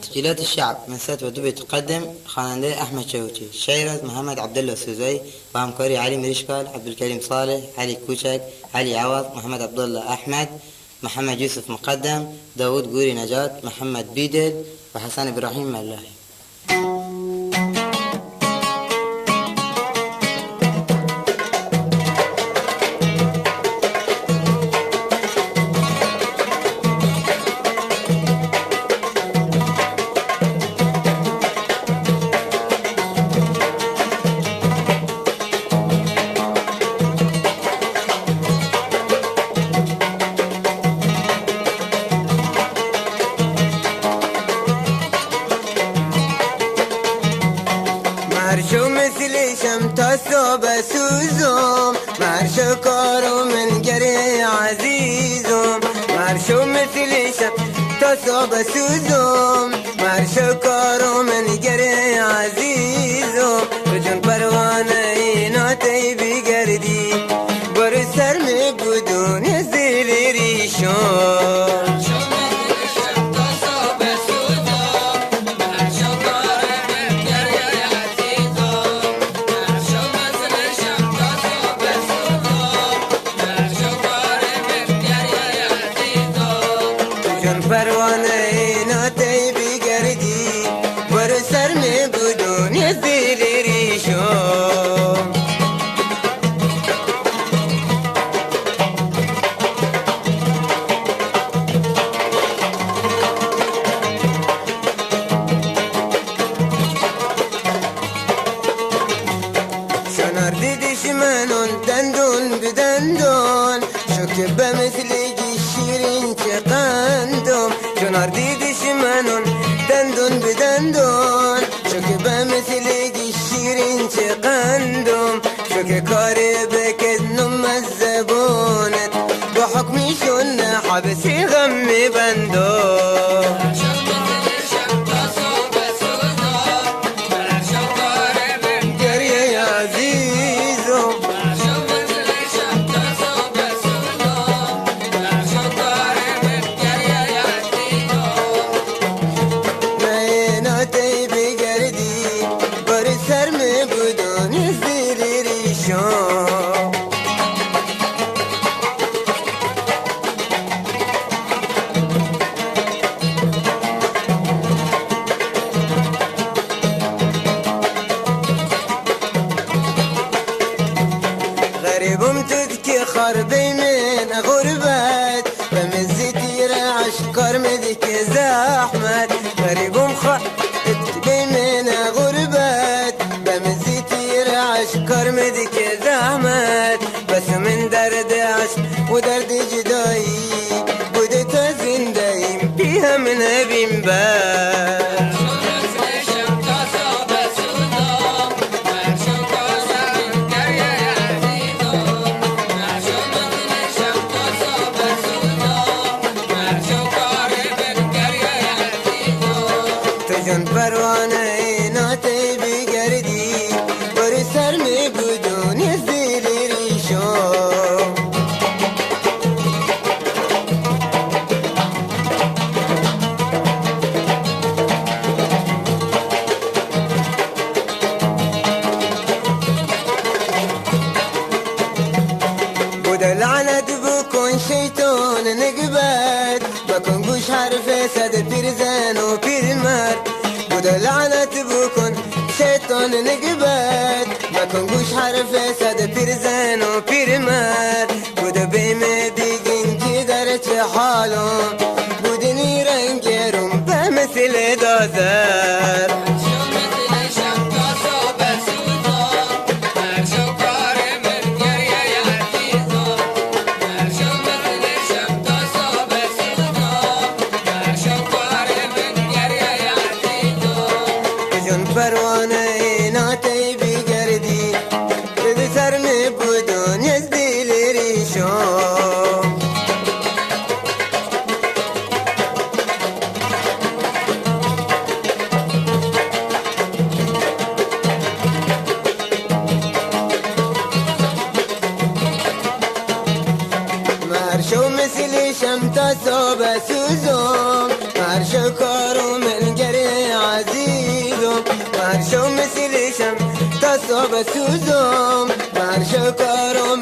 تسجيلات الشعب من ست ودبي تقدم خواننده احمد شوقی، شعر از محمد عبدالله سوزی و همکاری علی مریشکال، عبدالکریم صالح، علی کوچک، علی عوض، محمد عبدالله احمد، محمد يوسف مقدم، داود گوری نجات، محمد بیدل و حسن ابراهیم ملاحی. مرشو مثل شمتا صوب سوزم، مرشو کارو من گری عزیزم. مرشو مثل شمتا صوب سوزم، مرشو کارو من گری عزیزم. رجون پروانه اینا تی بگردی، برو سر می بدون زیر ریشم. پروانه اینا تی بگردی، برو سر می بدون زیر ریشم. شنار دیدش منون دندون بدندون، شکه بمثلگی شیرین چه قندم. شنار دیدش منون دندون بدندون، شکه بمثلگی شیرین چه قندم. شکه کاری بکدنم از زبونت، با حکمیشون حبسی غم میبندم. غريبم تذكي خربي من غربت، بمزيتي رعش كرمدك زحمت. غريبم خربي من غربت، بمزيتي رعش كرمدك زحمت. بس من درد عش ودرد جداي، بدت زندايم بيها من ابين بات. جون پروانه اینا تی بگردی، برو سر می بدون زیر ریشم. بود لعنت بکن شیطان نگبت، بکن گوش حرف صد پیرزن و پیرمرد. بود لعنت بکن شیطان نگبت، بکن گوش حرف صد پیرزن و پیرمرد. بود بیمه دیگین که در چه حالم، بود نیرنگرم به مثل دازر. پروانه اینا تی بگردی، به سر می بدون از دل ریشم. بسوزم بر شکارم